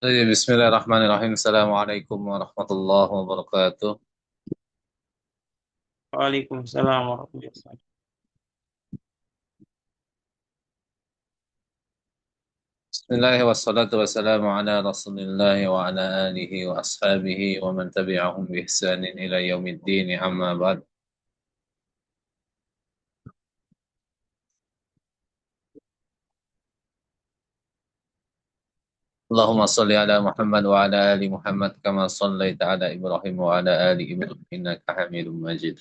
Bismillahirrahmanirrahim. Assalamualaikum warahmatullahi wabarakatuh. Waalaikumsalam warahmatullahi wabarakatuh. Bismillah wassalatu wassalamu ala rasulillah wa ala alihi wa ashabihi wa man tabi'ahum bi ihsanin ila yaumiddin amma ba'd. Allahumma salli ala Muhammad wa ala ali Muhammad kama sallaita ala Ibrahim wa ala ali Ibrahim innaka Hamidum Majid.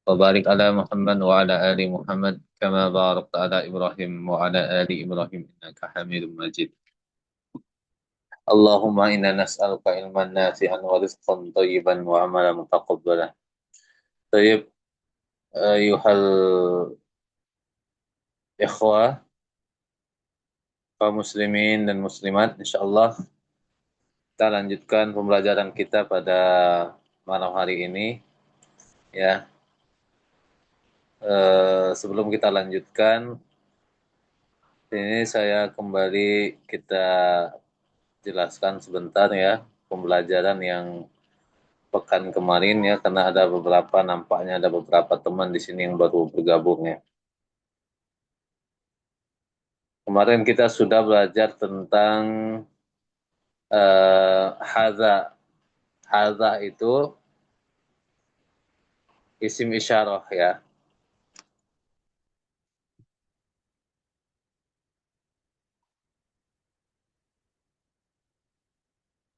Wa barik ala Muhammad wa ala ali Muhammad kama barakta ala Ibrahim wa ala ali Ibrahim innaka Hamidum Majid. Allahumma inna nas'aluka ilman nafi'an wa rizqan thayyiban wa amalan mutaqabbalan. Tayyib, ayuhal ikhwah, kaum muslimin dan muslimat, insyaallah kita lanjutkan pembelajaran kita pada malam hari ini, ya. Sebelum kita lanjutkan, ini saya kembali kita jelaskan sebentar ya pembelajaran yang pekan kemarin ya, karena ada beberapa, nampaknya ada beberapa teman di sini yang baru bergabung ya. Kemarin kita sudah belajar tentang hadza. Hadza itu isim isyarah ya.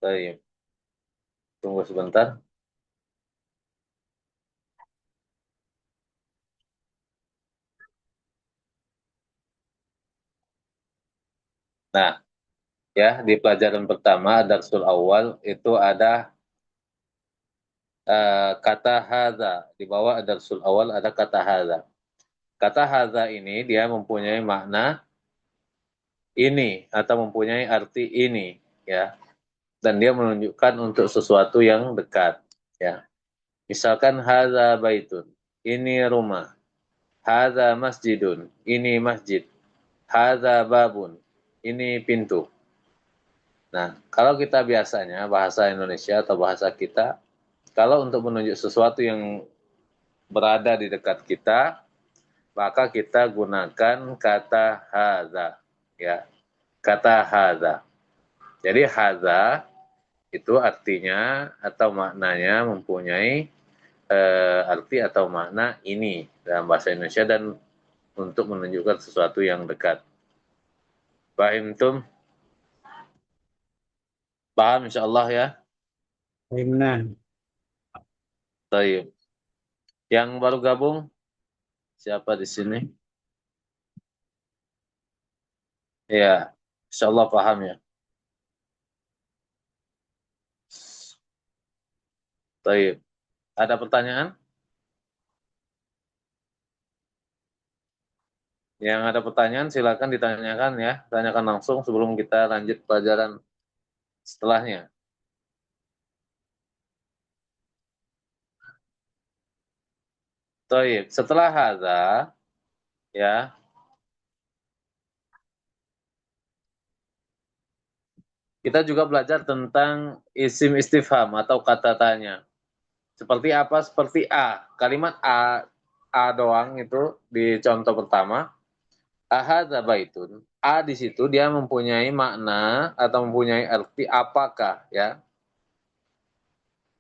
Baik, tunggu sebentar. Nah, ya di pelajaran pertama darsul awal itu ada kata hadza. Di bawah darsul awal ada kata hadza. Kata hadza ini dia mempunyai makna ini atau mempunyai arti ini ya. Dan dia menunjukkan untuk sesuatu yang dekat ya. Misalkan hadza baitun. Ini rumah. Hadza masjidun. Ini masjid. Hadza babun. Ini pintu. Nah, kalau kita biasanya bahasa Indonesia atau bahasa kita, kalau untuk menunjuk sesuatu yang berada di dekat kita, maka kita gunakan kata hadza, ya. Kata hadza. Jadi hadza itu artinya atau maknanya mempunyai arti atau makna ini dalam bahasa Indonesia dan untuk menunjukkan sesuatu yang dekat. Paham tum? Paham insyaallah ya. Nah, Baik. Yang baru gabung siapa di sini? Ya, insyaallah paham ya. Baik. Ada pertanyaan? Yang ada pertanyaan silakan ditanyakan ya. Tanyakan langsung sebelum kita lanjut pelajaran setelahnya. Baik. Setelah hadza ya, kita juga belajar tentang isim istifham atau kata tanya. Seperti apa? Seperti A. Kalimat A doang itu di contoh pertama. Ahadza baitun. A di situ dia mempunyai makna atau mempunyai arti apakah ya.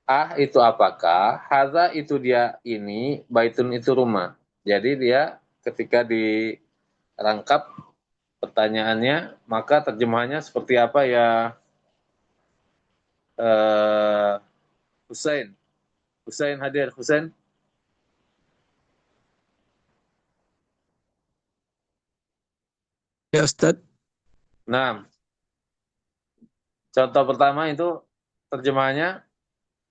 Ah itu apakah, hadza itu dia ini, baitun itu rumah. Jadi dia ketika dirangkap pertanyaannya, maka terjemahannya seperti apa ya, eh, Husain? Husain hadir, Husain? Ya Ustadz, Nah, contoh pertama itu terjemahannya,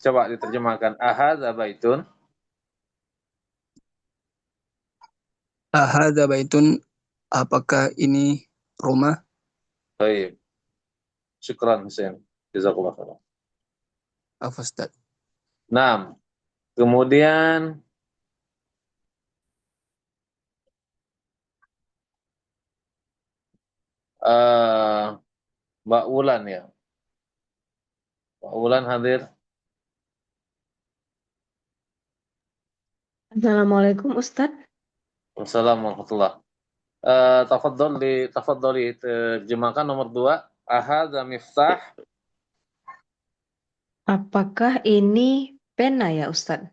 coba diterjemahkan. Ahadza baitun. ahadza baitun, apakah ini rumah? Baik, syukran Husain. Jazakallah khairan. Apa Ustadz? Nah, kemudian Mbak Wulan ya. Pak Wulan hadir. Assalamualaikum Ustadz. Wassalamualaikum warahmatullahi. Tafadhali terjemahkan nomor 2. Ahadza miftah. Apakah ini pena ya Ustadz?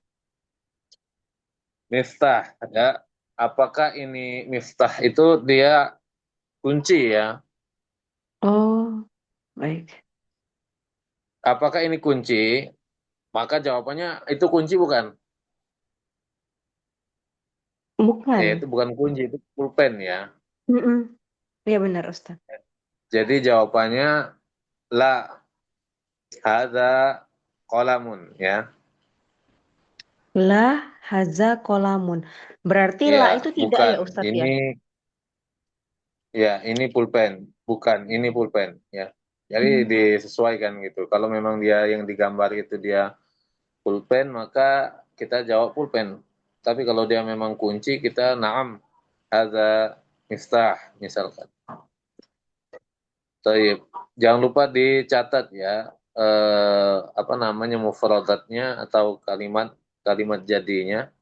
Miftah ya. Apakah ini miftah itu dia kunci ya? Oh, baik. Apakah ini kunci? Maka jawabannya itu kunci bukan? Itu Bukan. bukan kunci, itu pulpen ya. Mm-mm. Iya benar Ustadz. Jadi jawabannya la, hadza qalamun ya. La haza kolamun. Berarti la Ya, itu tidak bukan. ya Ustadz ya? Ini pulpen, bukan ini pulpen ya. Jadi Hmm. disesuaikan gitu. Kalau memang dia yang digambar itu dia pulpen, maka kita jawab pulpen. Tapi kalau dia memang kunci, kita na'am, hadza miftah misalkan. Taib. Jangan lupa dicatat ya, apa namanya, mufradatnya atau kalimat kalimat jadinya,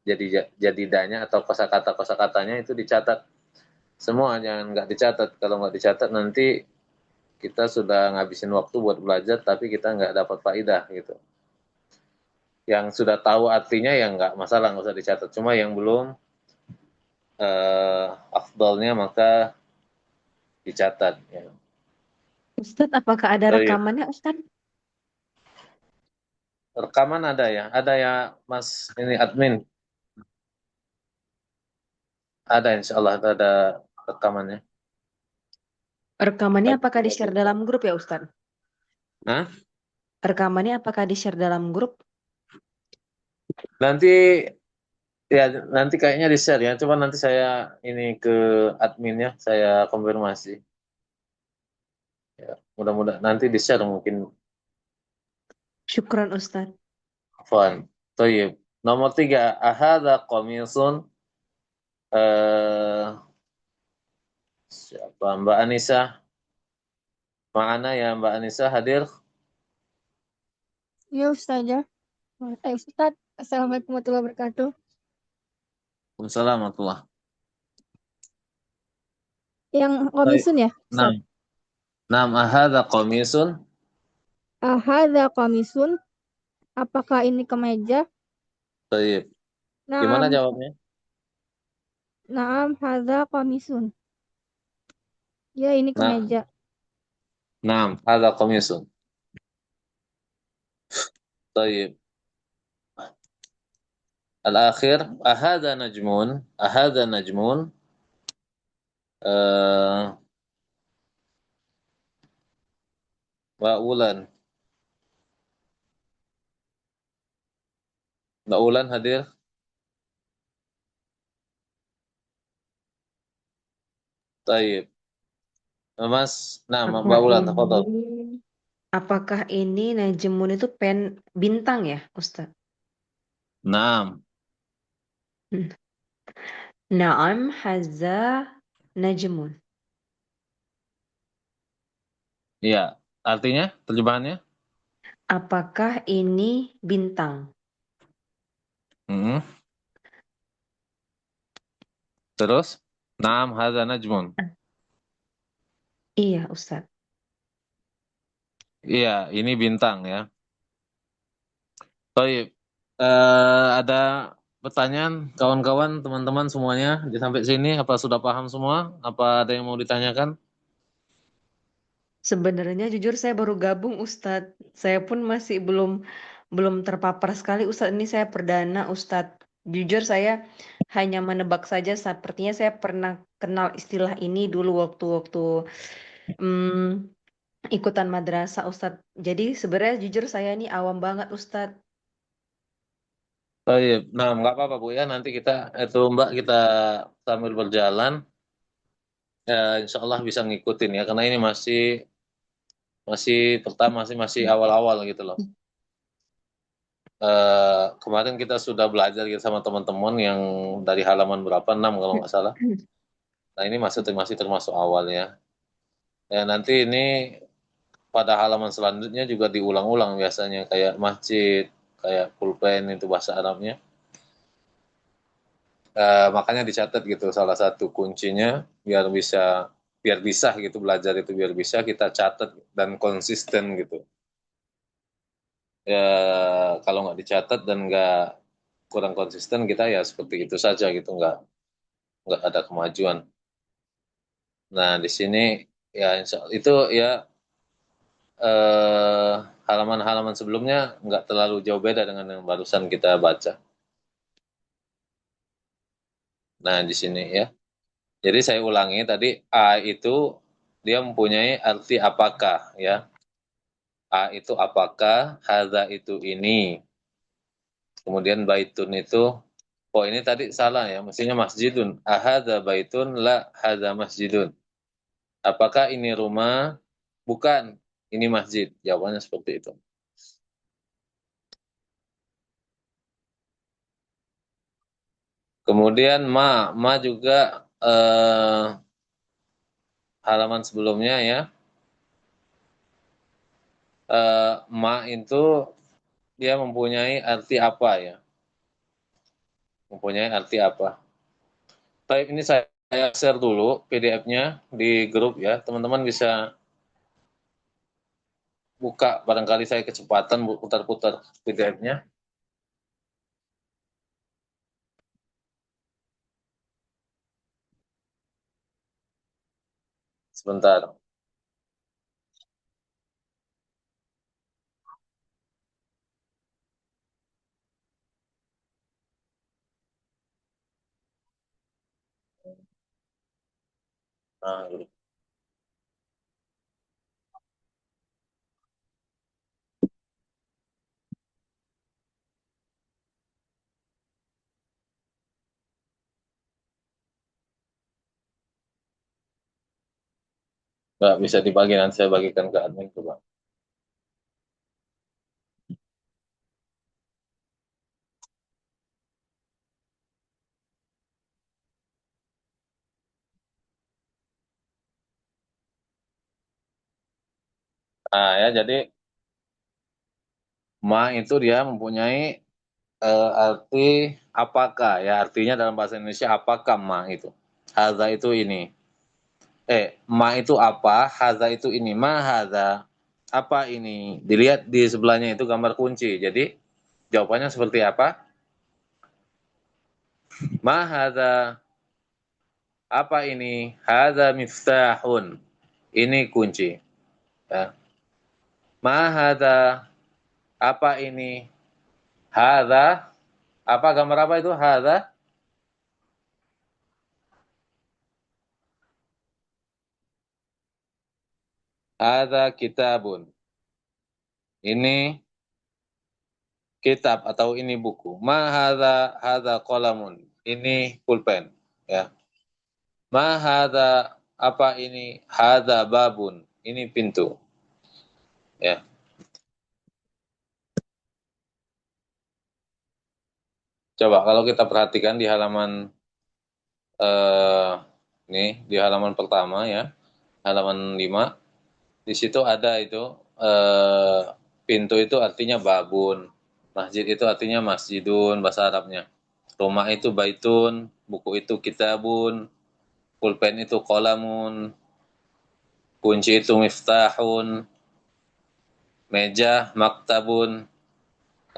jadidanya atau kosakatanya itu dicatat. Semua jangan nggak dicatat. Kalau nggak dicatat nanti kita sudah ngabisin waktu buat belajar, tapi kita nggak dapat faidah gitu. Yang sudah tahu artinya ya nggak masalah, nggak usah dicatat. Cuma yang belum afdalnya maka dicatat. Ya. Ustadz, apakah ada Taib. rekamannya Ustadz? Rekaman ada ya Mas ini admin, ada insya Allah ada rekamannya. Rekamannya apakah di-share dalam grup ya Ustadz? Hah? Rekamannya apakah di-share dalam grup? Nanti ya nanti kayaknya di share ya. Coba nanti saya ini ke adminnya, saya konfirmasi. Ya, mudah-mudahan nanti di share mungkin. Syukran Ustadz. Afwan. Tayyib. Nomor 3, ahadza qamisun, eh siapa Mbak Anissa? Mana ya Mbak Anissa hadir? Ya Ustazah. Ustaz. Assalamualaikum warahmatullahi wabarakatuh. Waalaikumsalam warahmatullahi. Yang komisun ya? Nah, Ustaz. nah, ahadza qamisun. Ahadza komisun. Apakah ini kemeja? Tayyib. Gimana Naam. jawabnya? Naam hadza komisun. Ya ini Nah, kemeja. nah, hadza qamisun. Tayyib. Al-akhir, ahadza najmun. Eh, Mbak Ulan. Mbak Ulan hadir? Tayyib. Mas, nah Mbak Ulan, tafadhol. Apakah ini Najmun itu bintang ya Ustadz? Naam. Naam haza najmun. Iya, artinya terjemahannya? Apakah ini bintang? Hmm. Terus, naam hadza najmun. Iya Ustadz. Iya, ini bintang ya. Tayyib. Ada pertanyaan kawan-kawan, teman-teman semuanya sampai sini apa sudah paham semua? Apa ada yang mau ditanyakan? Sebenarnya jujur saya baru gabung Ustadz. Saya pun masih belum terpapar sekali Ustadz. Ini saya perdana Ustadz. Jujur saya hanya menebak saja. Sepertinya saya pernah kenal istilah ini dulu waktu-waktu ikutan madrasah Ustadz. Jadi sebenarnya jujur saya ini awam banget Ustadz. Tayyib. Nah, nggak apa-apa Bu ya. Nanti kita itu Mbak kita sambil berjalan, insya Allah bisa ngikutin ya. Karena ini masih pertama masih awal-awal gitu loh. Kemarin kita sudah belajar gitu sama teman-teman yang dari halaman berapa 6 kalau nggak salah. Nah ini masih termasuk awal ya. Ya nanti ini pada halaman selanjutnya juga diulang-ulang biasanya, kayak masjid, kayak pulpen itu bahasa Arabnya. Makanya dicatat gitu, salah satu kuncinya biar bisa gitu, belajar itu biar bisa kita catat dan konsisten gitu. Ya kalau nggak dicatat dan nggak kurang konsisten, kita ya seperti itu saja gitu, nggak ada kemajuan. Nah di sini ya itu ya eh, halaman-halaman sebelumnya nggak terlalu jauh beda dengan yang barusan kita baca. Nah di sini ya. Jadi saya ulangi tadi, A itu dia mempunyai arti apakah ya. A itu apakah, hadza itu ini. Kemudian baitun itu, oh ini tadi salah ya, mestinya masjidun. Ahadza baitun, la hadza masjidun. Apakah ini rumah? Bukan, ini masjid. Jawabannya seperti itu. Kemudian ma juga halaman sebelumnya ya. Ma itu dia mempunyai arti apa ya? Mempunyai arti apa? Baik, ini saya share dulu PDF-nya di grup ya. Teman-teman bisa buka, barangkali saya kecepatan putar-putar PDF-nya. Sebentar. Nah, nggak bisa dibagi, nanti saya bagikan ke admin coba. Nah ya, jadi ma itu dia mempunyai arti apakah ya, artinya dalam bahasa Indonesia apakah ma itu. Haza itu ini. Ma itu apa, haza itu ini. Ma haza, apa ini. Dilihat di sebelahnya itu gambar kunci. Jadi jawabannya seperti apa? Ma haza, apa ini? Haza miftahun. Ini kunci. Ya. Ma haza, apa ini? Haza, apa gambar apa itu? Haza, haza kitabun. Ini kitab atau ini buku. Ma haza qalamun. Ini pulpen. Ya. Ma haza, apa ini? Haza babun. Ini pintu. Ya. Coba kalau kita perhatikan di halaman eh ini di halaman pertama ya, halaman 5, di situ ada itu eh pintu itu artinya babun. Masjid itu artinya masjidun bahasa Arabnya. Rumah itu baitun, buku itu kitabun, pulpen itu kolamun, kunci itu miftahun, meja maktabun,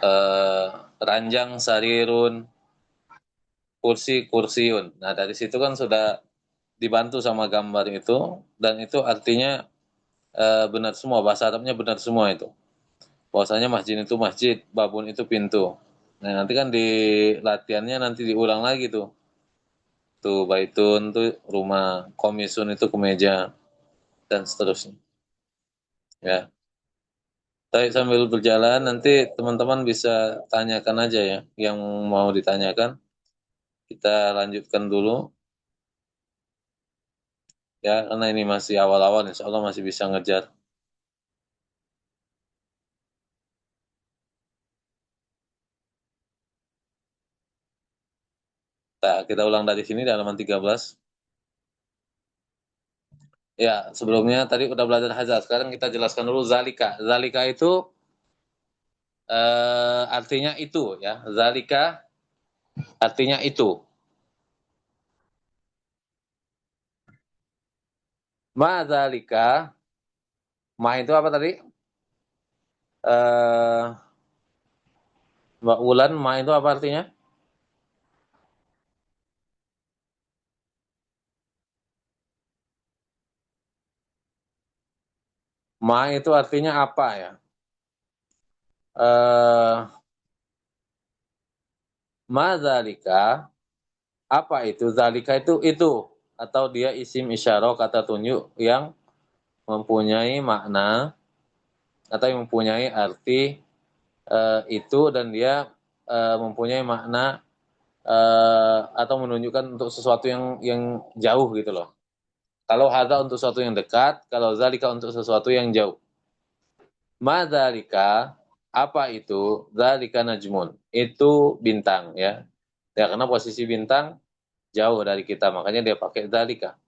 eh, ranjang sarirun, kursi kursiun. Nah dari situ kan sudah dibantu sama gambar itu, dan itu artinya benar semua, bahasa Arabnya benar semua itu. Bahwasanya masjid itu masjid, babun itu pintu. Nah nanti kan di latihannya nanti diulang lagi tuh. Tuh baitun tuh rumah, komisun itu kemeja, dan seterusnya. Ya. Tapi sambil berjalan nanti teman-teman bisa tanyakan aja ya yang mau ditanyakan. Kita lanjutkan dulu ya, karena ini masih awal-awal, insya Allah masih bisa ngejar. Kita ulang dari sini di halaman 13. Ya, sebelumnya tadi udah belajar hadza. Sekarang kita jelaskan dulu zalika. Zalika itu artinya itu ya. Zalika artinya itu. Ma zalika, ma itu apa tadi? Eh Mbak Wulan, ma itu apa artinya? Ma itu artinya apa ya? Eh ma zalika, apa itu? Zalika itu atau dia isim isyarah kata tunjuk yang mempunyai makna atau yang mempunyai arti itu dan dia mempunyai makna atau menunjukkan untuk sesuatu yang jauh gitu loh. Kalau hadza untuk sesuatu yang dekat, kalau zalika untuk sesuatu yang jauh. Ma zalika, apa itu? Zalika najmun. Itu bintang ya. Ya karena posisi bintang jauh dari kita, makanya dia pakai zalika.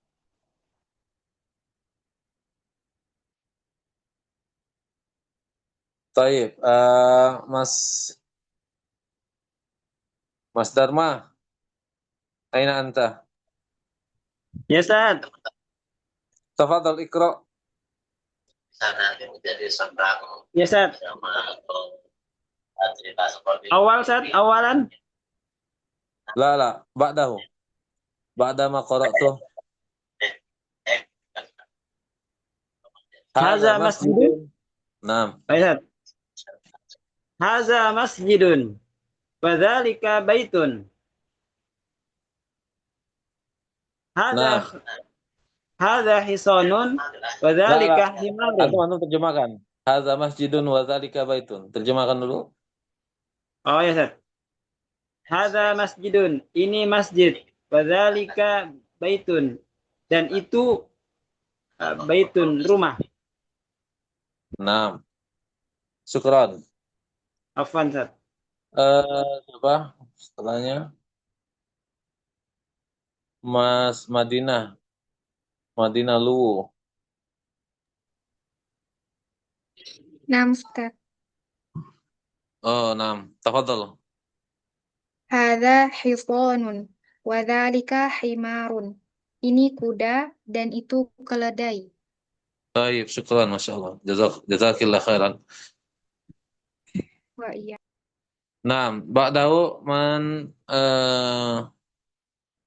Taib, Mas Dharma, aina anta? Ya, Ustaz. Tafadhal ikra. Ya, Ustaz. Awal, Ustaz. Awalan. La, ba'dahu. Ba'da ma qara'tu. Hadza masjidun. Naam. Ya, Ustaz. Hadza masjidun. Wadzalika baitun. Naam. Hadza hisanun. Wadzalika himarun. Antum terjemahkan. Hadza masjidun wa dzalika baitun. Terjemahkan dulu. Oh ya, Ustaz. Hadza masjidun. Ini masjid. Wadzalika baitun. Dan itu baitun, rumah. Naam. Syukran. Afwan, Ustaz. Coba setelahnya Mas Madinah Luwu. Naam, Ustaz. Oh, naam. Tafadhal. Hadza hisanun wa dzalika himarun. Ini kuda dan itu keledai. Baik, syukran, Masya Allah. Jazakillah khairan. Wah, iya. Naam, ba'dahu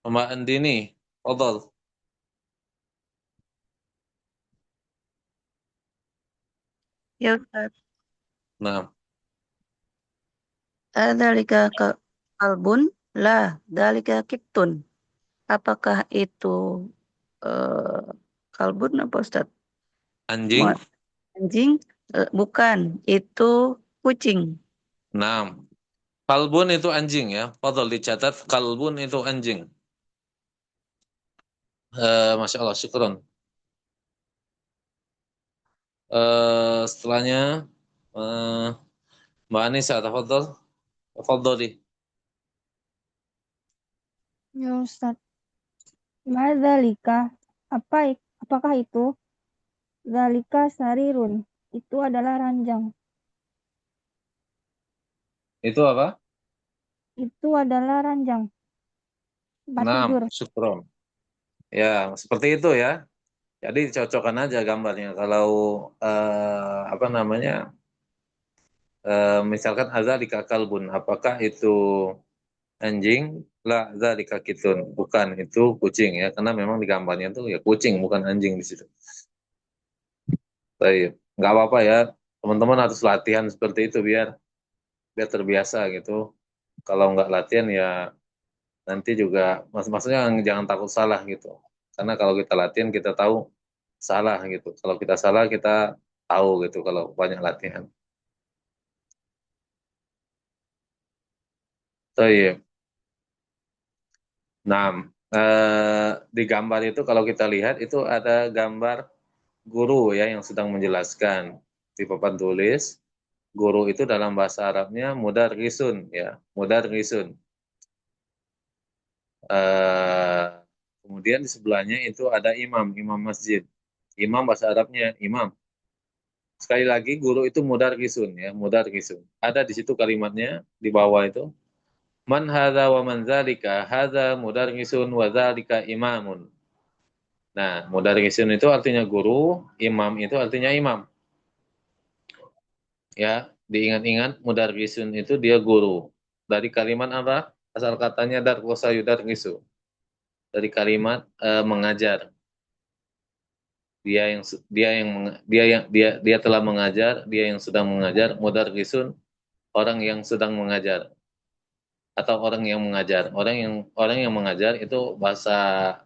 Mbak Andini. Fadhal. Ya Ustaz, Naam. dzalika kalbun la dzalika kiptun. Apakah itu eh, kalbun apa Ustaz? Anjing. Anjing? Bukan, itu kucing. Naam. Kalbun itu anjing ya. Fadhal dicatat kalbun itu anjing. Masya Allah, syukron. Setelahnya Mbak Anissa, tafadhal. Tafadhali. Ya, Ustaz. Madzalika, apakah itu? Zalika sarirun. Itu adalah ranjang. Itu apa? Itu adalah ranjang. Tempat Naam, tidur. syukron. Ya, seperti itu ya. Jadi cocokkan aja gambarnya. Kalau apa namanya? Misalkan azalika kalbun, apakah itu anjing? La zalika kitun, bukan itu kucing ya. Karena memang di gambarnya itu ya kucing bukan anjing di situ. Baik, nggak apa-apa ya. Teman-teman harus latihan seperti itu biar biar terbiasa gitu. Kalau nggak latihan ya nanti juga maksudnya jangan takut salah gitu. Karena kalau kita latihan kita tahu salah gitu. Kalau kita salah kita tahu gitu kalau banyak latihan. Baik. Nah, di gambar itu kalau kita lihat itu ada gambar guru ya yang sedang menjelaskan di papan tulis. Guru itu dalam bahasa Arabnya mudarrisun ya, mudarrisun. Kemudian di sebelahnya itu ada imam masjid. Imam bahasa Arabnya imam. Sekali lagi guru itu mudarrisun ya, mudarrisun. Ada di situ kalimatnya di bawah itu. Man hadza wa man dzalika, hadza mudarrisun wa dzalika imamun. Nah, mudarrisun itu artinya guru, imam itu artinya imam. Ya, diingat-ingat mudarrisun itu dia guru. Dari kalimat apa? Asal katanya darwasa yudarrisu. Dari kalimat mengajar. Dia telah mengajar, dia yang sedang mengajar, mudarrisun orang yang sedang mengajar atau orang yang mengajar. Orang yang mengajar itu bahasa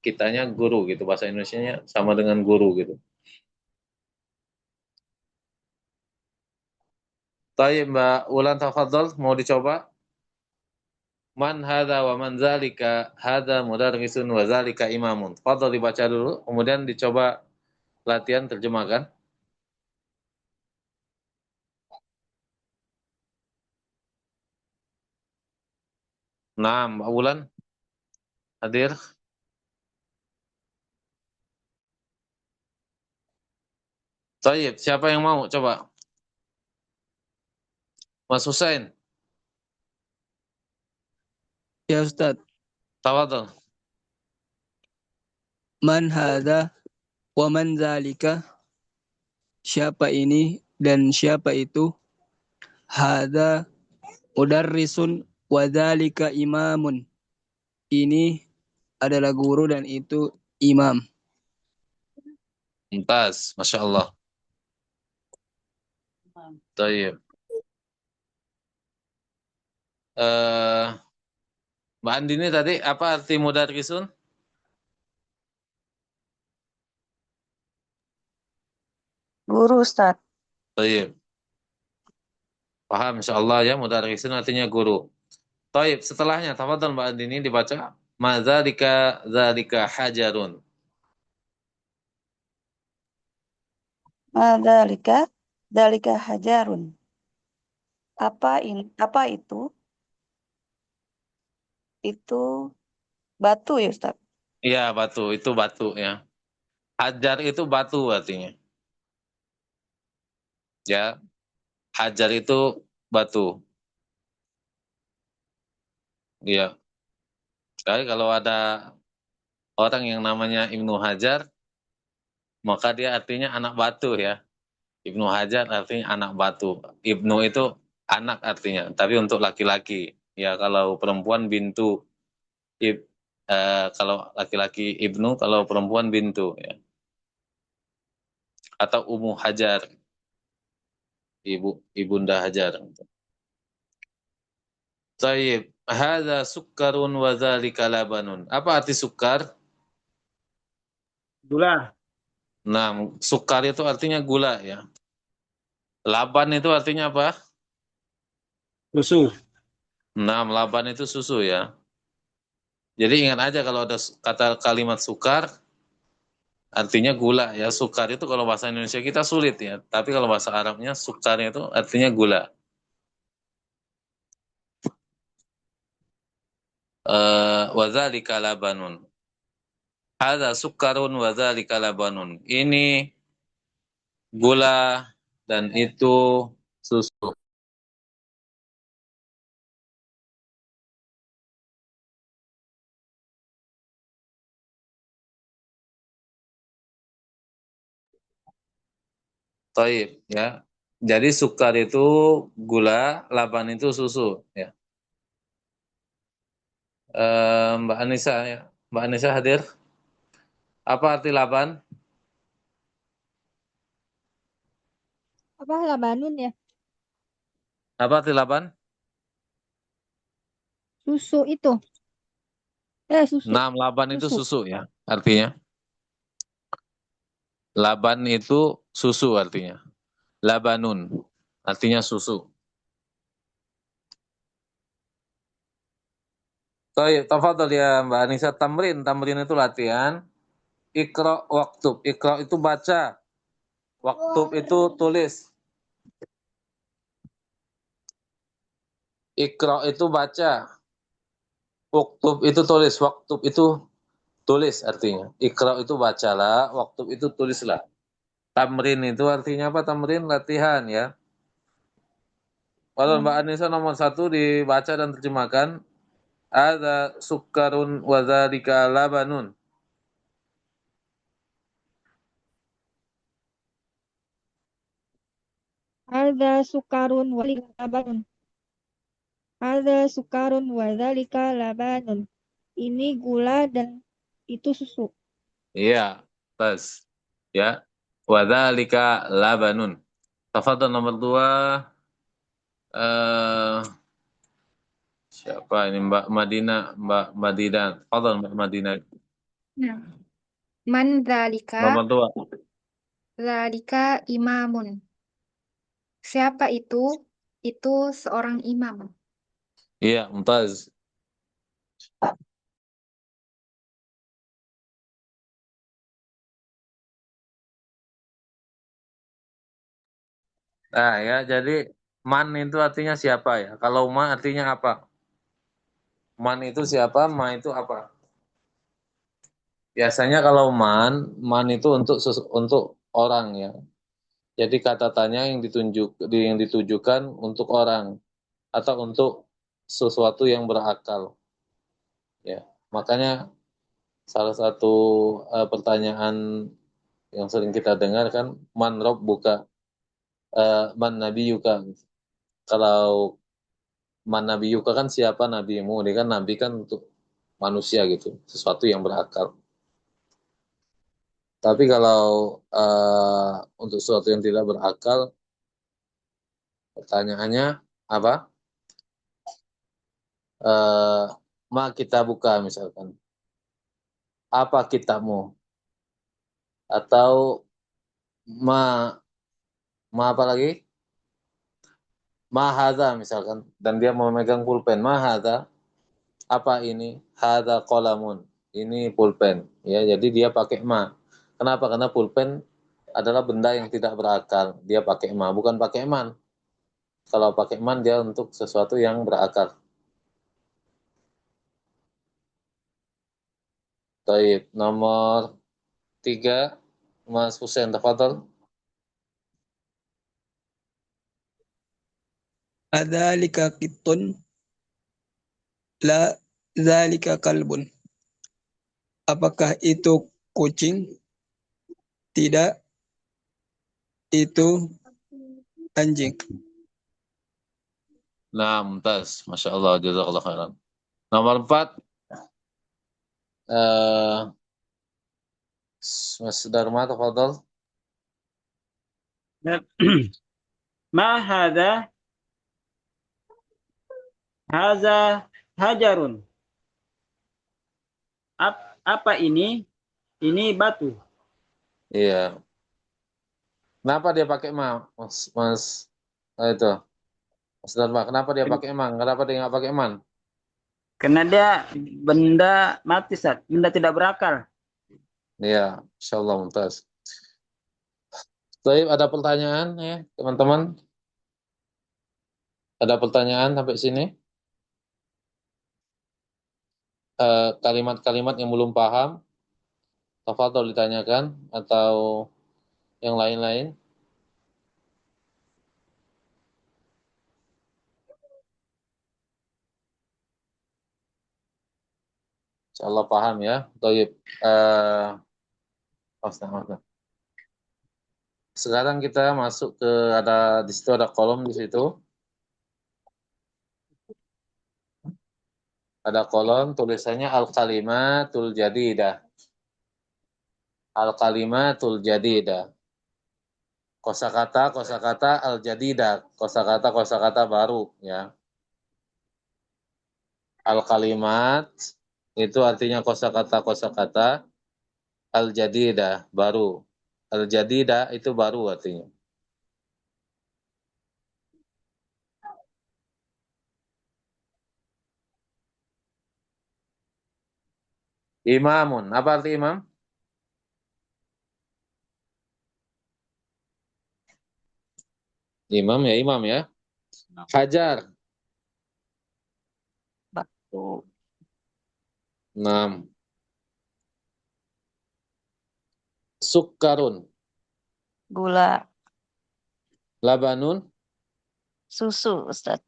kitanya guru gitu, bahasa Indonesianya sama dengan guru gitu. Baik, Mbak Ulan tafadhol, mau dicoba? Man hadza wa man zalika, hadza mudarrisun wa zalika imamun. Tafadhol dibaca dulu, kemudian dicoba latihan terjemahkan. Nah, Mbak Ulan hadir. Baik, siapa yang mau coba? Mas Husain, Ya Ustadz. tafadhol. Man hadza wa man zalika. Siapa ini dan siapa itu? Hadza mudarrisun wa dzalika imamun. Ini adalah guru dan itu imam. Mumtaz, Masya Allah. Baik. Mbak Andini tadi apa arti mudarrisun? Guru Ustadz. Baik. Paham Insya Allah ya, mudarrisun artinya guru. Baik, setelahnya tafadhol Mbak Andini dibaca. Madzalika dzalika hajarun. Dzalika, dzalika hajarun. Apa itu? Itu batu ya Ustadz. Iya, batu, itu batu ya. Hajar itu batu artinya. Ya, hajar itu batu. Iya. Sekali kalau ada orang yang namanya Ibnu Hajar, maka dia artinya anak batu ya. Ibnu Hajar artinya anak batu. Ibnu itu anak artinya, tapi untuk laki-laki. Ya, kalau perempuan bintu. Ib, kalau laki-laki Ibnu, kalau perempuan bintu ya. Atau Ummu Hajar, ibunda Hajar. Taib, hadza sukkarun wa dzalika labanun. Apa arti sukkar? Gula. Nah, sukkar itu artinya gula ya. Laban itu artinya apa? Susu. Nah, laban itu susu ya. Jadi ingat aja kalau ada kata kalimat sukar, artinya gula ya. Sukar itu kalau bahasa Indonesia kita sulit ya. Tapi kalau bahasa Arabnya sukar itu artinya gula. Wadzalika labanun. Hadza sukkarun wadzalika labanun. Ini gula dan itu susu. Taib ya. Jadi sukar itu gula, laban itu susu ya. Mbak Anissa ya. Mbak Anissa hadir. Apa arti laban? Apa labanun ya? Apa arti laban? Susu itu. Susu. Nah, laban itu Susu. susu ya, artinya. Laban itu susu artinya. Labanun artinya susu. Baik, tafadhol ya Mbak Anissa. Tamrin itu latihan. Iqra waktub. Iqra itu baca. Waktub itu tulis. Iqra itu baca. Waktub itu tulis. Waktub itu Tulis artinya. Iqra itu bacalah, waktub itu tulislah. Tamrin itu artinya apa? Tamrin latihan ya. Kalau Mbak Anissa nomor 1 dibaca dan terjemahkan. Ada sukarun wa dzalika labanun. Hadza sukarun wa labanun. Hadza sukarun wa dzalika labanun. Ini gula dan itu susu. Iya, pas. Ya. Wa dzalika labanun. Tafadhal nomor 2. Eh siapa ini Mbak Madinah. Tafadhal Mbak Madinah. Nah, man dzalika, Nomor 2. dzalika imamun. Siapa itu? Itu seorang imam. Iya, mumtaz. Nah ya, jadi man itu artinya siapa ya? Kalau ma artinya apa? Man itu siapa? Ma itu apa? Biasanya kalau man itu untuk orang ya. Jadi kata tanya yang ditujukan untuk orang atau untuk sesuatu yang berakal. Ya, makanya salah satu pertanyaan yang sering kita dengar kan, man rabbuka, man nabiyuka. Kalau man nabiyuka kan siapa nabimu? Dia kan nabi kan untuk manusia gitu, sesuatu yang berakal. Tapi kalau untuk sesuatu yang tidak berakal, pertanyaannya apa? Ma kita buka misalkan. Apa kitabmu? Atau ma apa lagi? Ma hadza misalkan. Dan dia memegang pulpen. Ma hadza. Apa ini? Hadza qalamun. Ini pulpen. Ya, jadi dia pakai ma. Kenapa? Karena pulpen adalah benda yang tidak berakal. Dia pakai ma, bukan pakai man. Kalau pakai man dia untuk sesuatu yang berakal. Baik, nomor 3, Mas Hussein, tafadhol. Adzalika qittun la dzalika kalbun. Apakah itu kucing? Tidak, itu anjing. Nah, mumtaz. Masya Allah, jazakallah khairan. Nomor 4, Mas Dharma, tafadhol. Ma hadza? Hadza hajarun. Apa ini? Ini batu. Iya. Kenapa dia pakai ma, Mas itu, Mas Dharma? Kenapa dia pakai man? Kenapa dia nggak pakai man? Karena dia benda mati, Ustaz. Benda tidak berakal. Iya, Insya Allah, mumtaz. Baik, ada pertanyaan ya, teman-teman? Ada pertanyaan sampai sini? Kalimat-kalimat yang belum paham, tafadhol ditanyakan atau yang lain-lain? Insyaallah paham ya. Baik. Sekarang kita masuk ke di situ ada kolom di situ. Ada kolom tulisannya al-kalimatul jadidah. Al-kalimatul jadidah. Kosakata al-jadidah. Kosakata baru ya. Al-kalimat itu artinya kosakata al-jadidah baru. Al-jadidah itu baru artinya. Imamun, apa arti imam? Imam ya. Hajar. Batu. 6. Sukkarun. Gula. Labanun. Susu, Ustaz.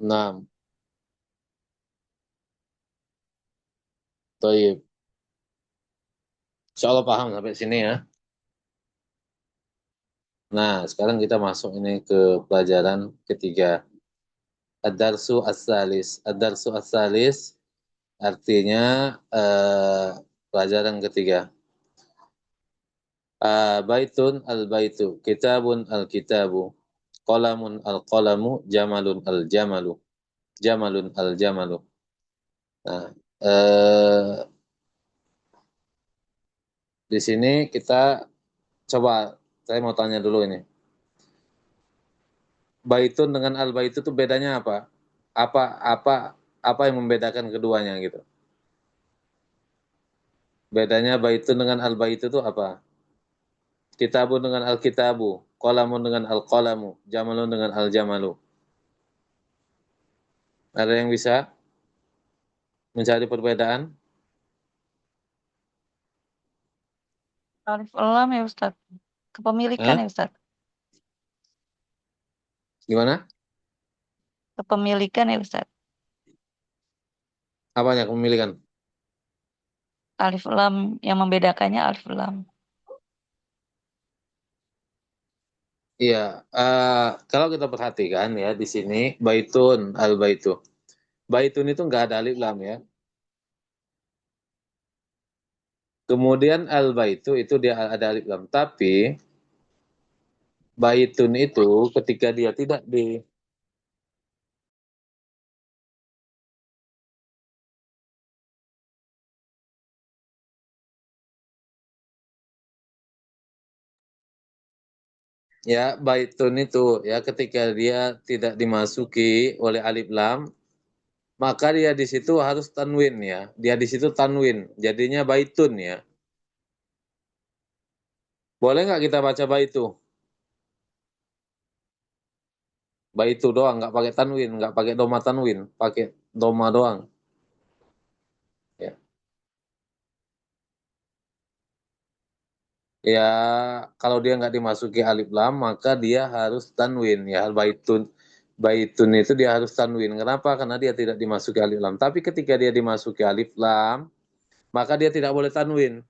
6. Taib. Insya Allah paham sampai sini ya. Nah, sekarang kita masuk ini ke pelajaran ketiga. Ad-darsu as-salis. Ad-darsu as-salis artinya pelajaran ketiga. Baitun al-baitu, kitabun al-kitabu, qalamun al-qalamu, jamalun al-jamalu, jamalun al-jamalu. Nah, di sini kita coba, saya mau tanya dulu ini. Baitun dengan al-baitu itu bedanya apa? Apa yang membedakan keduanya gitu? Bedanya baitun dengan al-baitu itu apa? Kitabun dengan al-kitabu, qalamun dengan al-qalamu, jamalun dengan al-jamalu. Ada yang bisa mencari perbedaan? Alif lam ya, Ustaz. Kepemilikan Hah? ya, Ustaz. Gimana? Kepemilikan ya, Ustaz. Apanya kepemilikan? Alif lam yang membedakannya alif lam. Iya, kalau kita perhatikan ya di sini baitun al-baitu. Baitun itu nggak ada alif lam ya. Kemudian al-baitu itu dia ada alif lam. Tapi baitun itu ketika dia tidak di ya baitun itu ya ketika dia tidak dimasuki oleh alif lam, maka dia di situ harus tanwin ya. Dia di situ tanwin, jadinya baitun ya. Boleh nggak kita baca baitu? Baitu doang, nggak pakai tanwin, nggak pakai doma tanwin, pakai doma doang. Ya. Ya, kalau dia nggak dimasuki alif lam, maka dia harus tanwin ya. Baitun itu dia harus tanwin. Kenapa? Karena dia tidak dimasuki alif lam. Tapi ketika dia dimasuki alif lam, maka dia tidak boleh tanwin.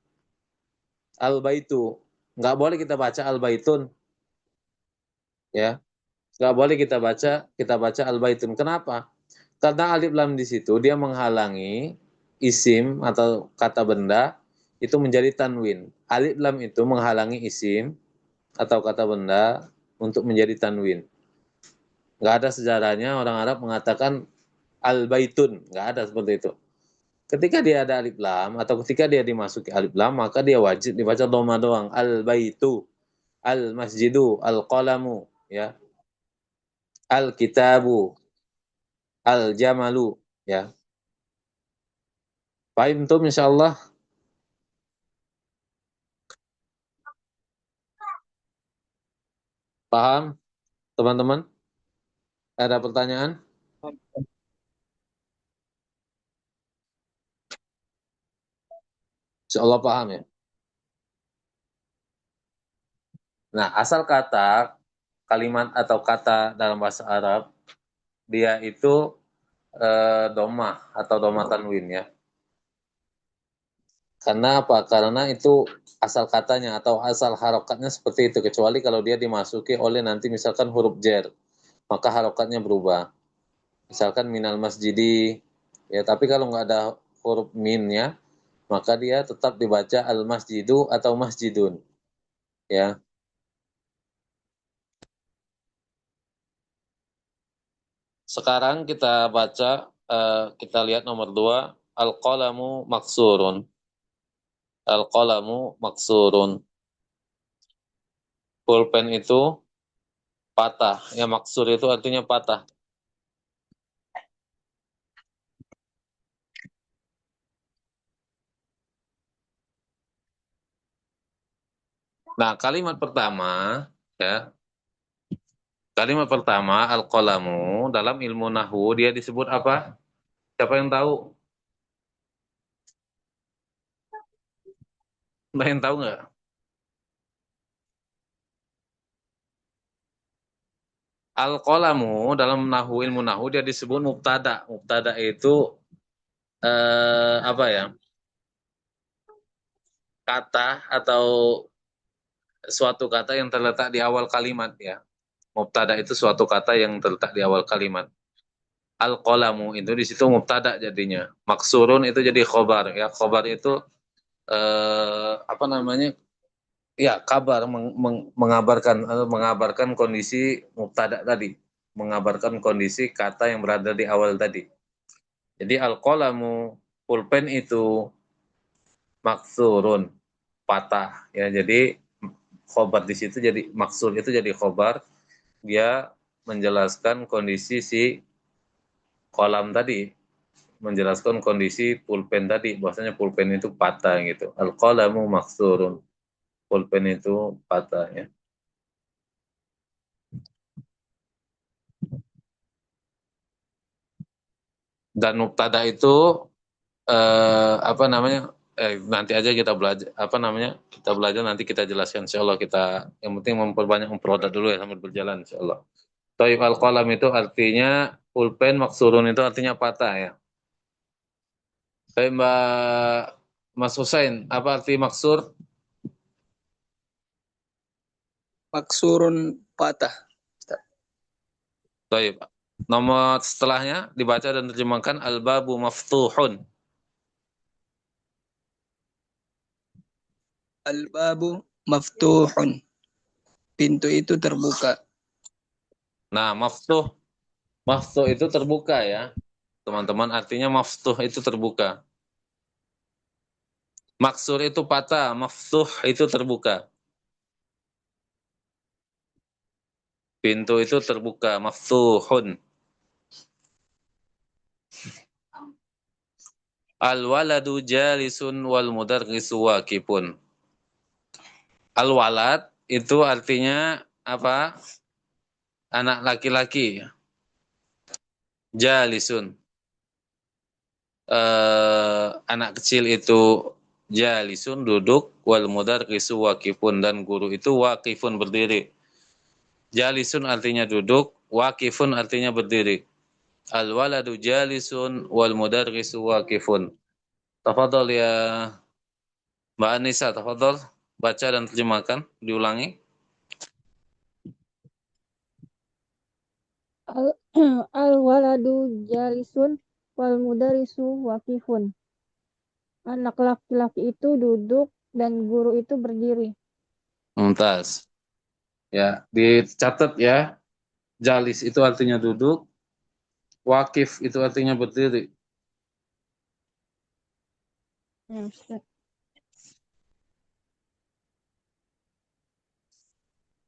Al baitu, nggak boleh kita baca al baitun, ya. Nggak boleh kita baca al baitun. Kenapa? Karena alif lam di situ dia menghalangi isim atau kata benda itu menjadi tanwin. Alif lam itu menghalangi isim atau kata benda untuk menjadi tanwin. Nggak ada sejarahnya orang Arab mengatakan al-baitun, nggak ada seperti itu. Ketika dia ada alif lam atau ketika dia dimasuki alif lam, maka dia wajib dibaca dhamma doang. Al-baitu, al-masjidu, al-qalamu, ya, al-kitabu, al-jamalu, ya. Paham tuh insyaallah? Paham, teman-teman? Ada pertanyaan? Insyaallah paham ya. Nah, asal kata kalimat atau kata dalam bahasa Arab dia itu domah atau domah tanwin ya. Karena apa? Karena itu asal katanya atau asal harokatnya seperti itu. Kecuali kalau dia dimasuki oleh nanti misalkan huruf jer, maka harokatnya berubah. Misalkan minal masjidi, ya. Tapi kalau nggak ada huruf minnya, maka dia tetap dibaca al masjidu atau masjidun, ya. Sekarang kita baca, kita lihat nomor 2, al-qalamu maksurun. Al-qalamu maksurun. Pulpen itu patah. Ya maksur itu artinya patah. Nah, kalimat pertama ya. Kalimat pertama al-qalamu dalam ilmu nahwu dia disebut apa? Siapa yang tahu? Ada yang tahu nggak? Al-qalamu dalam ilmu nahu dia disebut mubtada. Mubtada itu apa ya? Kata atau suatu kata yang terletak di awal kalimat ya. Mubtada itu suatu kata yang terletak di awal kalimat. Al-qalamu itu di situ mubtada jadinya. Maksurun itu jadi khobar ya. Khobar itu apa namanya? Ya, kabar mengabarkan kondisi mubtada tadi, mengabarkan kondisi kata yang berada di awal tadi. Jadi al-qalamu pulpen itu maksurun patah ya. Jadi khobar di situ jadi maksur itu jadi khobar, dia menjelaskan kondisi si kolam tadi, menjelaskan kondisi pulpen tadi, bahwasanya pulpen itu patah gitu. Al-qalamu maksurun, pulpen itu patah ya. Dan mubtada itu apa namanya? Nanti aja kita belajar apa namanya? Kita belajar nanti kita jelaskan insyaallah. Kita yang penting memperbanyak memproduk dulu ya sambil berjalan insyaallah. Thayyib al-qalam itu artinya pulpen, maksurun itu artinya patah ya. Baik Mbak Mas Husain, apa arti maksur? Maksurun patah. Thayyib. Nomor setelahnya dibaca dan terjemahkan al-babu maftuhun. Al-babu maftuhun. Pintu itu terbuka. Nah, maftuh itu terbuka ya. Teman-teman, artinya maftuh itu terbuka. Maksur itu patah, maftuh itu terbuka. Pintu itu terbuka, maftuhun. Al-waladu jalisun wal mudarrisu waqifun. Al-walad itu artinya apa? Anak laki-laki. Jalisun. Anak kecil itu jalisun duduk, wal mudarrisu waqifun, dan guru itu waqifun berdiri. Jalisun artinya duduk, waqifun artinya berdiri. Al waladu jalisun wal mudarrisu waqifun. Tafadhol ya Mbak Anissa, tafadhol baca dan terjemahkan, diulangi. Al-waladu jalisun wal mudarisu waqifun. Anak laki-laki itu duduk dan guru itu berdiri. Mumtaz. Ya, dicatat ya. Jalis itu artinya duduk, waqif itu artinya berdiri. Ya, Ustaz.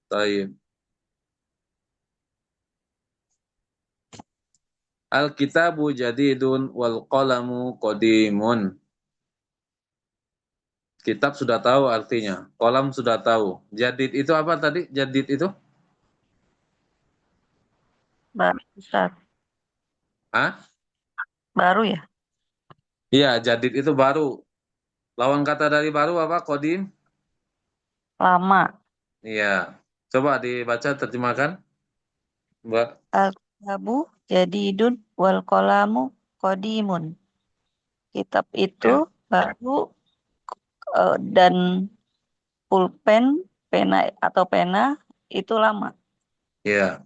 Baik. Al-kitabu jadidun wal qalamu qadimun. Kitab sudah tahu artinya, kolam sudah tahu. Jadid itu apa tadi? Jadid itu? Baru, Ustaz. Hah? Baru ya? Iya, jadid itu baru. Lawan kata dari baru apa? Kodim? Lama. Iya. Coba dibaca, terjemahkan, Mbak. Al-kitabu jadidun wal qalamu qadimun. Kitab itu Ya. baru dan pulpen, pena itu lama. Iya.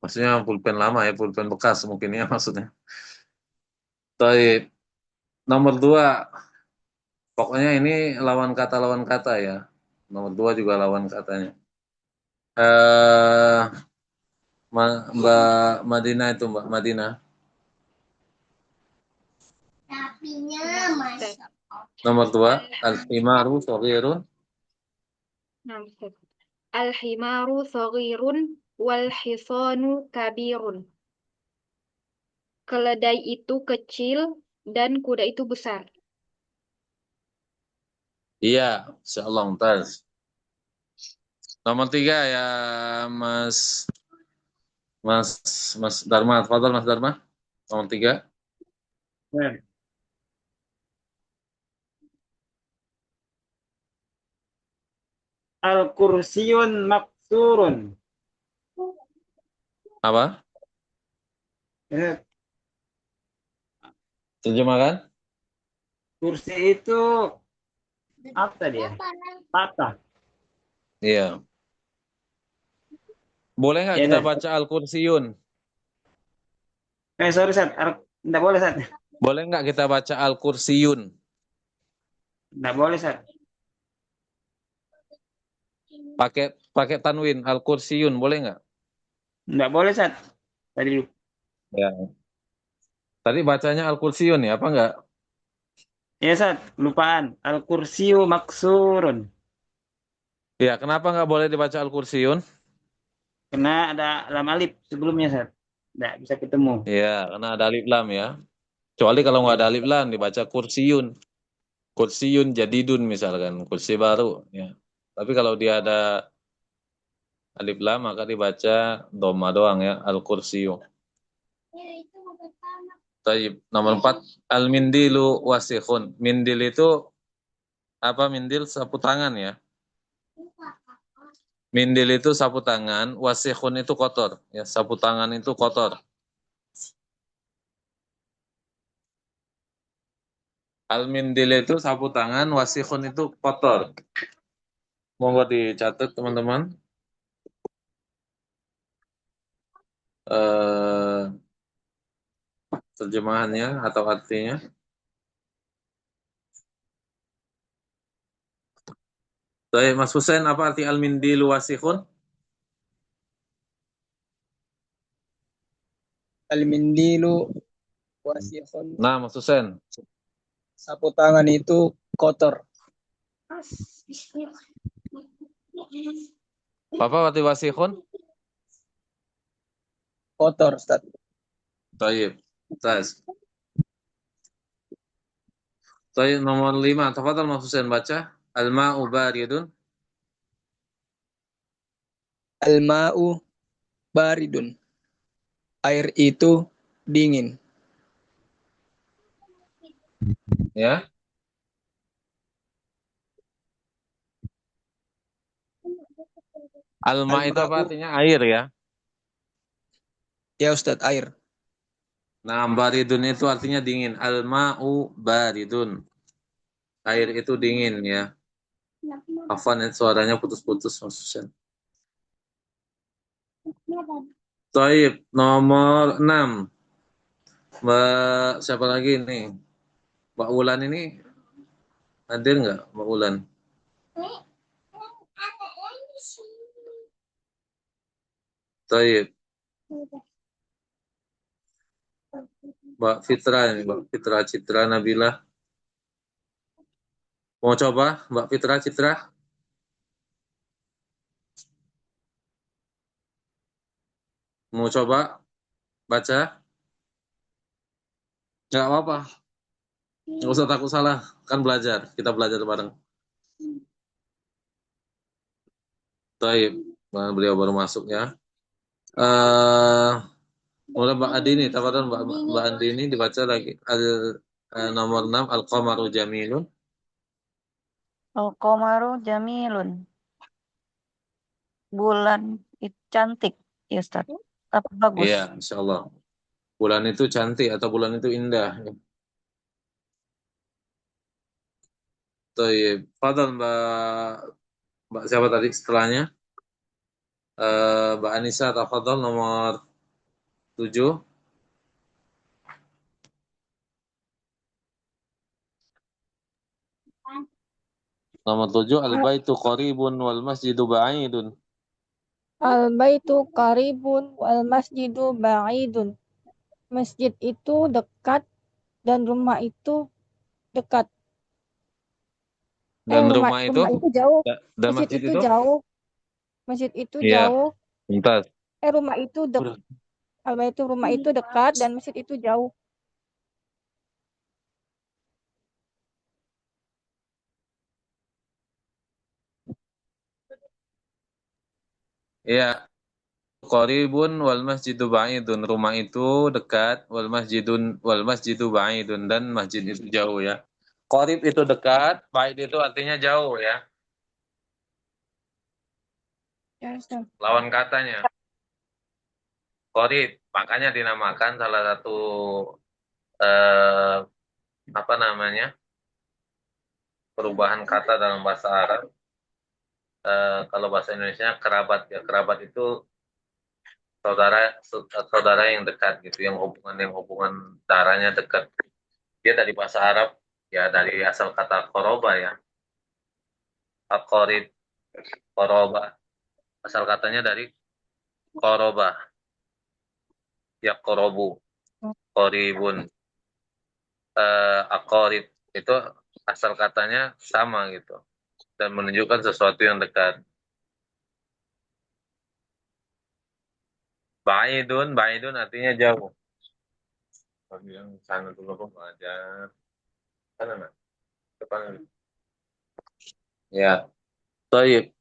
Maksudnya pulpen lama ya, pulpen bekas mungkin ya maksudnya. Baik. Nomor 2. Pokoknya ini lawan kata ya. Nomor 2 juga lawan katanya. Mbak Madinah itu, Mbak Madinah. Nomor 2, al-himaru shaghirun. Nah, Ustaz. Al-himaru saghirun wal hisanu kabirun. Keledai itu kecil dan kuda itu besar. Iya, insyaallah mumtaz. Nomor 3 ya Mas Mas Mas Dharma, tafadhol Mas Dharma. Nomor 3. Al-kursiyun maksurun. Apa? Ya, Terjemahkan? kursi itu apa dia? Patah. Iya. Boleh nggak Ya, kita Sat. baca Al-Kursiyun? Sorry, Sat. Nggak boleh, Sat. Boleh nggak kita baca Al-Kursiyun? Nggak boleh, Sat. Pakai tanwin Al-Kursiyun, boleh nggak? Nggak boleh, Sat. Tadi Ya. Tadi bacanya Al-Kursiyun ya, apa nggak? ya, Sat. Lupaan. Al-kursiyu maksurun. Ya, kenapa nggak boleh dibaca Al-Kursiyun? Karena ada lam alif sebelumnya, Sat. Nggak bisa ketemu. Ya, karena ada alif lam ya. Kecuali kalau nggak ada alif lam dibaca Kursiyun. Kursiyun jadidun misalkan, kursi baru ya. Tapi kalau dia ada alif lam maka dibaca dhamma doang ya, Al-Kursiyu. Taib. Nomor 4, al-mindilu wasikhun. Mindil itu apa? Mindil sapu tangan ya. Mindil itu sapu tangan, wasikhun itu kotor ya, sapu tangan itu kotor. Al-mindil itu sapu tangan, wasikhun itu kotor. Monggo dicatat teman-teman. Terjemahannya atau artinya. Baik, Mas Husain, apa arti al-mindilu wasikhun? Al-mindilu wasikhun. Nah, Mas Husain. Sapu tangan itu kotor. Apa arti wasikhun? Kotor, Ustaz. Baik, tes. Baik, nomor 5. Tafadhal Mas Husain baca. Al-ma'u baridun. Al-ma'u baridun. Air itu dingin. Ya. Al-ma' itu apa artinya? Air ya. Ya Ustaz, air. Nah, baridun itu artinya dingin. Al-ma'u baridun. Air itu dingin ya. Afwan, suaranya putus-putus Mas Husain. Baik, nomor 6. Mbak siapa lagi nih? Mbak Ulan ini hadir nggak, Mbak Ulan? Baik. Mbak Fitra ini, Mbak Fitra Citra Nabila. Mau coba, Mbak Fitra Citra? Mau coba baca? Nggak apa-apa. Nggak usah takut salah. Kan belajar. Kita belajar bareng. Baik. Beliau baru masuk ya. Mulai Mbak Andini. Tafadhol Mbak Andini dibaca lagi. Nomor 6. Al-qamaru jamilun. Al-qamaru jamilun. Bulan itu cantik, ya Ustaz. Tapi bagus. Iya, insya Allah. Bulan itu cantik atau bulan itu indah. Baik. Fadhol Mbak siapa tadi setelahnya? Mbak Anissa, tafadhol nomor 7. Nomor 7, al-baitu qaribun wal masjidu ba'idun. Al-baitu qaribun wal masjidu ba'idun. Masjid itu dekat dan rumah itu dekat. Dan rumah itu? Rumah itu jauh. Dan Masjid masjid itu itu? jauh. Masjid itu Iya, jauh. bentar. Rumah itu dekat. Al-baitu rumah itu dekat dan masjid itu jauh. Iya, qaribun wal masjidu ba'idun. Rumah itu dekat, wal masjidu ba'idun, dan masjid itu jauh ya. Qarib itu dekat, ba'id itu artinya jauh ya. Ya, Ustaz. Lawan katanya. Qorib, makanya dinamakan salah satu apa namanya, perubahan kata dalam bahasa Arab. Kalau bahasa Indonesia kerabat ya, kerabat itu saudara yang dekat gitu, yang hubungan darahnya dekat. Dia dari bahasa Arab ya, dari asal kata koroba ya, akorib, koroba, asal katanya dari koroba ya, korobu, koribun, akorib itu asal katanya sama gitu dan menunjukkan sesuatu yang dekat. Baidun artinya jauh. Yang sana dulu kok aja. Sana nak, depan. Ya, baik.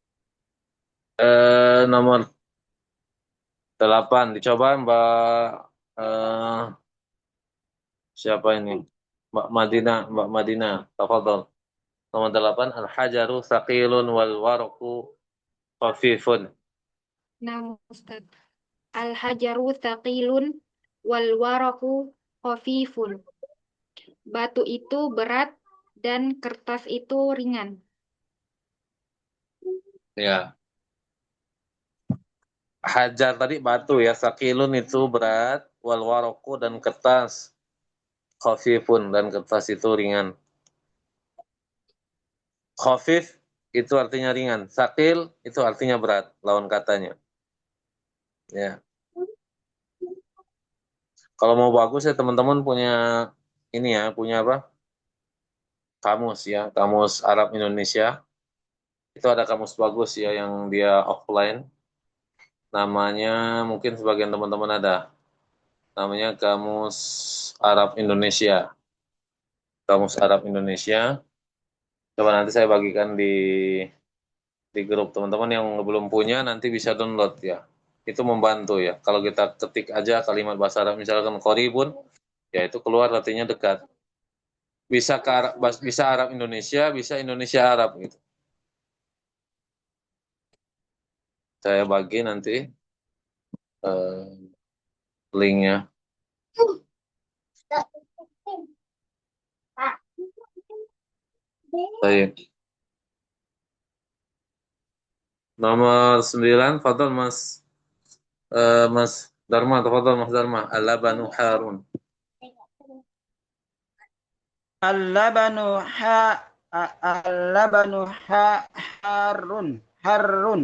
Nomor 8 dicoba Mbak siapa ini? Mbak Madinah. Tafadhol. Nomor 8, al-hajaru thaqilun wal warqu khafifun. Nah, Ustaz. Al-hajaru thaqilun wal waraku khafifun. Batu itu berat dan kertas itu ringan. Ya. Hajar tadi batu ya, thaqilun itu berat, wal warqu dan kertas khafifun, dan kertas itu ringan. Khafif itu artinya ringan, thaqil itu artinya berat, lawan katanya. Ya. Kalau mau bagus ya teman-teman punya ini ya, punya apa? Kamus ya, kamus Arab Indonesia. Itu ada kamus bagus ya yang dia offline. Namanya mungkin sebagian teman-teman ada. Namanya Kamus Arab Indonesia. Kamus Arab Indonesia. Coba nanti saya bagikan di grup. Teman-teman yang belum punya nanti bisa download ya. Itu membantu ya. Kalau kita ketik aja kalimat bahasa Arab misalkan qoribun, ya itu keluar artinya dekat. Bisa ke Arab, bisa Arab Indonesia, bisa Indonesia Arab gitu. Saya bagi nanti linknya. Baik. Nomor 9, Fadol Mas Mas Dharma, Fadol Mas Dharma. Al-labanu harun. Al-labanu harun.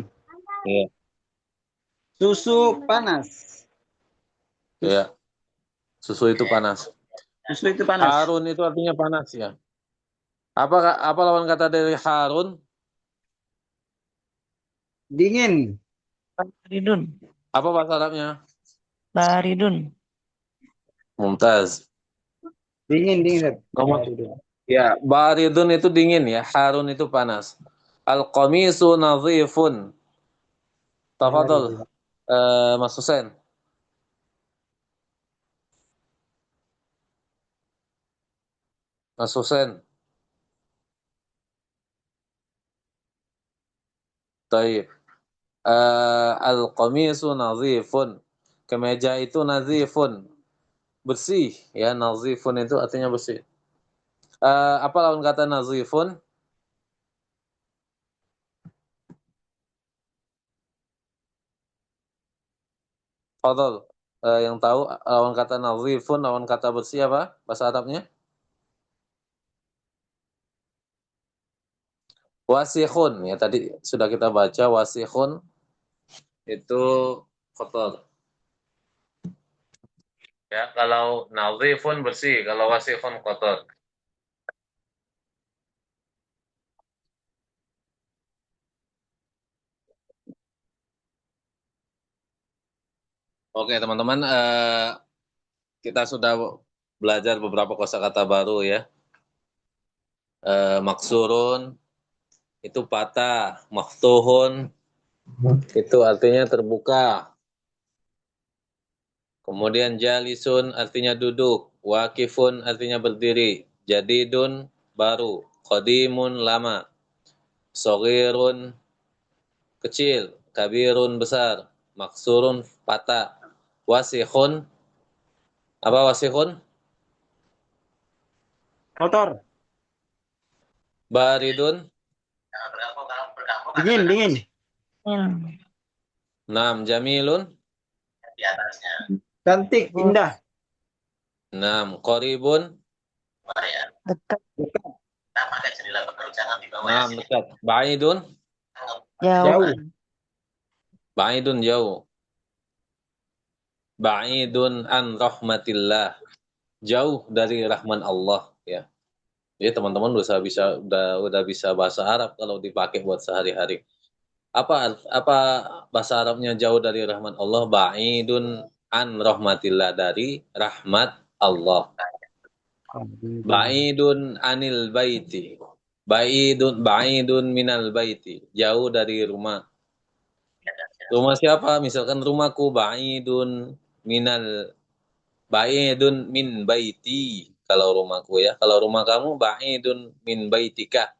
Iya. Susu panas. Iya. Susu itu panas. Susu itu panas. Harun itu artinya panas ya. Apa lawan kata dari harun? Dingin. Baridun. Apa bahasa Arabnya? Baridun. Mumtaz. Dingin. Nomor ya, baridun itu dingin ya, harun itu panas. Al-qamisu nadhifun. Tafadhol, Mas Husain. Mas Husain. Taib. Al-qamisu nadhifun. Kemeja itu nadhifun. Bersih ya, nadhifun itu artinya bersih. Apa lawan kata nadhifun? Fadhol. Yang tahu lawan kata nadhifun, lawan kata bersih apa bahasa Arabnya? Wasikhun ya, tadi sudah kita baca wasikhun itu kotor. Ya, kalau nadhifun bersih, kalau wasikhun kotor. Oke, teman-teman, kita sudah belajar beberapa kosakata baru ya. Maksurun itu patah, maftuhun itu artinya terbuka. Kemudian jalisun artinya duduk, wakifun artinya berdiri, jadidun baru, qadimun lama, shogirun kecil, kabirun besar, maksurun patah, wasikhun apa wasikhun? Kotor. Baridun, Dingin, dingin. nam jamilun, Cantik, indah. nam qaribun, Dekat. nam dekat, ba'idun, Jauh. ba'idun jauh, ba'idun an rahmatillah, jauh dari rahman Allah, ya. Jadi teman-teman udah bisa bahasa Arab kalau dipakai buat sehari-hari. Apa bahasa Arabnya jauh dari rahmat Allah? Ba'idun an rahmatillah, dari rahmat Allah. Ba'idun anil baiti. Ba'idun minal baiti. Jauh dari rumah. Rumah siapa? Misalkan rumahku ba'idun min baiti. Kalau rumahku ya. Kalau rumah kamu ba'idun min baitika.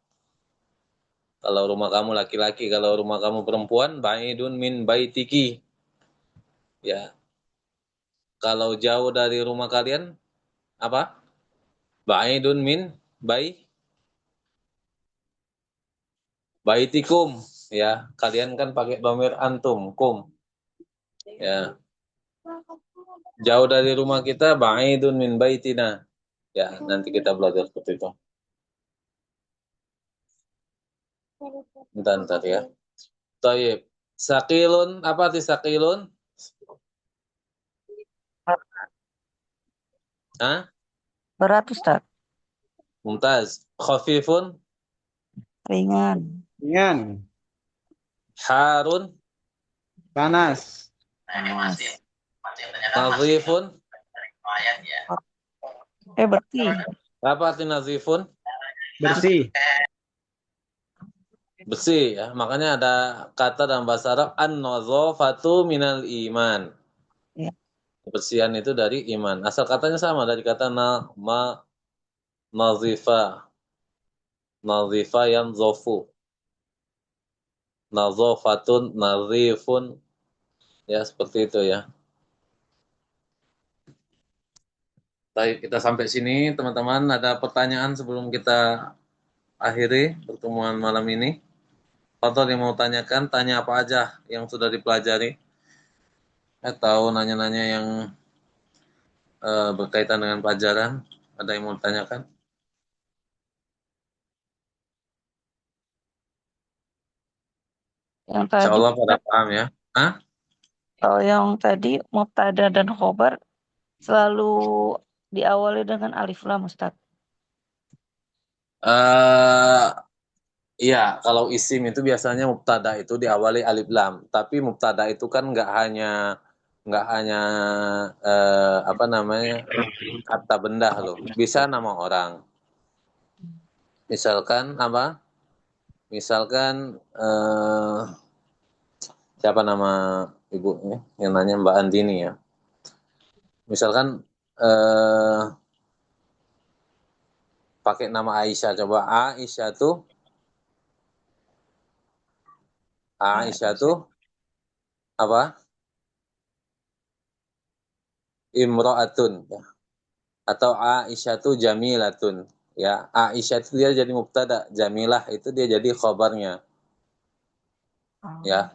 Kalau rumah kamu laki-laki, kalau rumah kamu perempuan, ba'idun min baitiki. Ya. Kalau jauh dari rumah kalian, apa? Ba'idun min baitikum. Ya, kalian kan pakai dhamir antum, kum. Ya. Jauh dari rumah kita, ba'idun min baitina. Ya, nanti kita belajar seperti itu. Bentar ya. Taib. Sakilun, apa arti sakilun? Hah? Berat, Ustaz. Mumtaz. Khafifun, Ringan. Ringan. harun, Panas. nazifun. Bersih. Apa arti nazifun? Bersih. Bersih ya. Makanya ada kata dalam bahasa Arab an-nazafatu minal iman. Ya. Kebersihan itu dari iman. Asal katanya sama dari kata nazifa. Nazifa yang zofu. Nazafatun, nazifun. Ya, seperti itu ya. Baik, kita sampai sini teman-teman. Ada pertanyaan sebelum kita akhiri pertemuan malam ini? Fadhal yang mau tanyakan, tanya apa aja yang sudah dipelajari? Atau nanya-nanya yang berkaitan dengan pelajaran? Ada yang mau tanyakan? Yang Insya tadi, Allah pada paham ya. Hah? kalau yang tadi mubtada dan khobar selalu diawali dengan alif lam, Ustaz. Iya, kalau isim itu biasanya mubtada itu diawali alif lam. Tapi mubtada itu kan nggak hanya apa namanya kata benda loh. Bisa nama orang. Misalkan apa? Misalkan siapa nama ibunya? Yang nanya Mbak Andini ya. Misalkan pakai nama Aisyah, coba Aisyah tuh apa? Imro'atun ya. Atau Aisyah tuh jamilatun ya. Aisyah itu dia jadi mubtada, jamilah itu dia jadi khabarnya ya.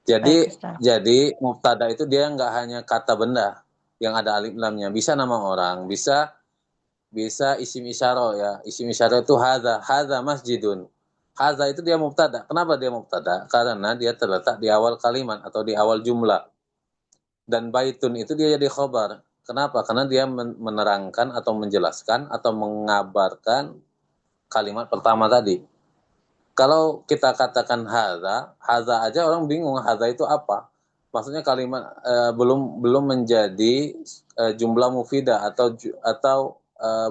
Jadi mubtada itu dia nggak hanya kata benda yang ada alif lamnya, bisa nama orang, bisa isim isyarah ya. Isim isyarah itu hadza masjidun. Hadza itu dia mubtada. Kenapa dia mubtada? Karena dia terletak di awal kalimat atau di awal jumlah. Dan baitun itu dia jadi khabar. Kenapa? Karena dia menerangkan atau menjelaskan atau mengabarkan kalimat pertama tadi. Kalau kita katakan hadza aja orang bingung hadza itu apa. Maksudnya kalimat belum menjadi jumlah mufidah atau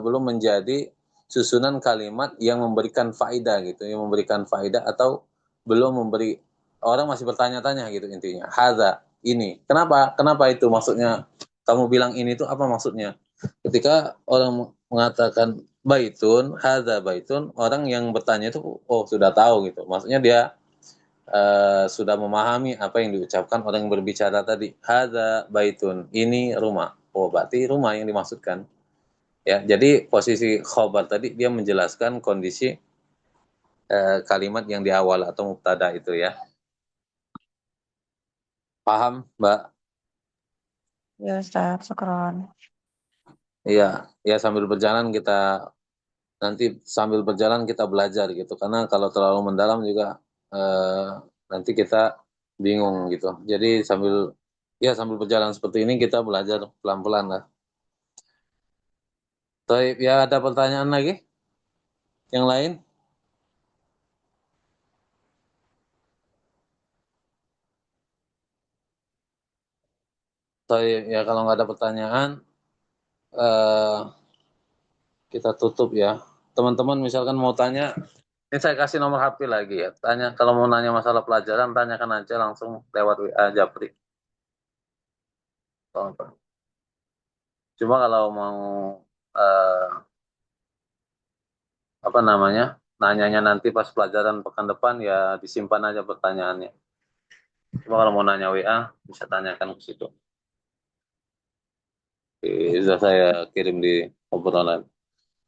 belum menjadi susunan kalimat yang memberikan faedah gitu, yang memberikan faedah atau belum memberi, orang masih bertanya-tanya gitu intinya. Hadza ini. Kenapa itu maksudnya? Kamu bilang ini itu apa maksudnya? Ketika orang mengatakan baitun, hadza baitun, orang yang bertanya itu sudah tahu gitu. Maksudnya dia sudah memahami apa yang diucapkan orang yang berbicara tadi. Hadza baitun, ini rumah. Oh, berarti rumah yang dimaksudkan. Ya, jadi posisi khobar tadi dia menjelaskan kondisi kalimat yang di awal atau mubtada itu ya. Paham, Mbak? Ya Ustaz, syukron. Iya, ya sambil berjalan kita belajar gitu. Karena kalau terlalu mendalam juga nanti kita bingung gitu. Jadi sambil berjalan seperti ini kita belajar pelan-pelan lah. Baik, ya ada pertanyaan lagi? Yang lain? Baik, ya kalau nggak ada pertanyaan kita tutup ya. Teman-teman misalkan mau tanya, ini saya kasih nomor HP lagi ya. Tanya kalau mau nanya masalah pelajaran, tanyakan aja langsung lewat WA Japri. Cuma kalau mau nanyanya nanti pas pelajaran pekan depan ya disimpan aja pertanyaannya. Cuma kalau mau nanya WA bisa tanyakan ke situ. Bisa saya kirim di obrolan.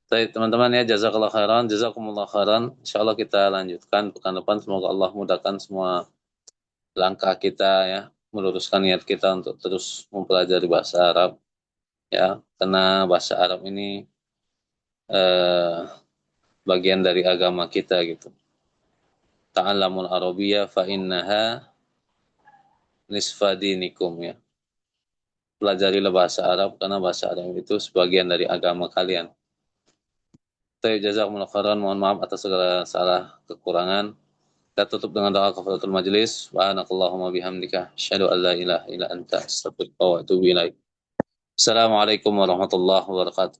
Baik teman-teman ya, jazakallah khairan, jazakumullah khairan. Insyaallah kita lanjutkan pekan depan. Semoga Allah mudahkan semua langkah kita ya, meluruskan niat kita untuk terus mempelajari bahasa Arab ya, karena bahasa Arab ini bagian dari agama kita gitu. Ta'allamul Arabiyyah fa innaha nisfa dinikum ya. Pelajarilah bahasa Arab karena bahasa Arab itu sebagian dari agama kalian. Baik, jazakumullah khairan, mohon maaf atas segala salah kekurangan. Kita tutup dengan doa kafaratul majlis. Subhanakallahumma bihamdika asyhadu an la ilaha illa anta astaghfiruka wa atubu ilaik. Assalamualaikum warahmatullahi wabarakatuh.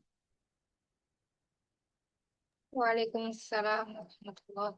Waalaikumsalam warahmatullahi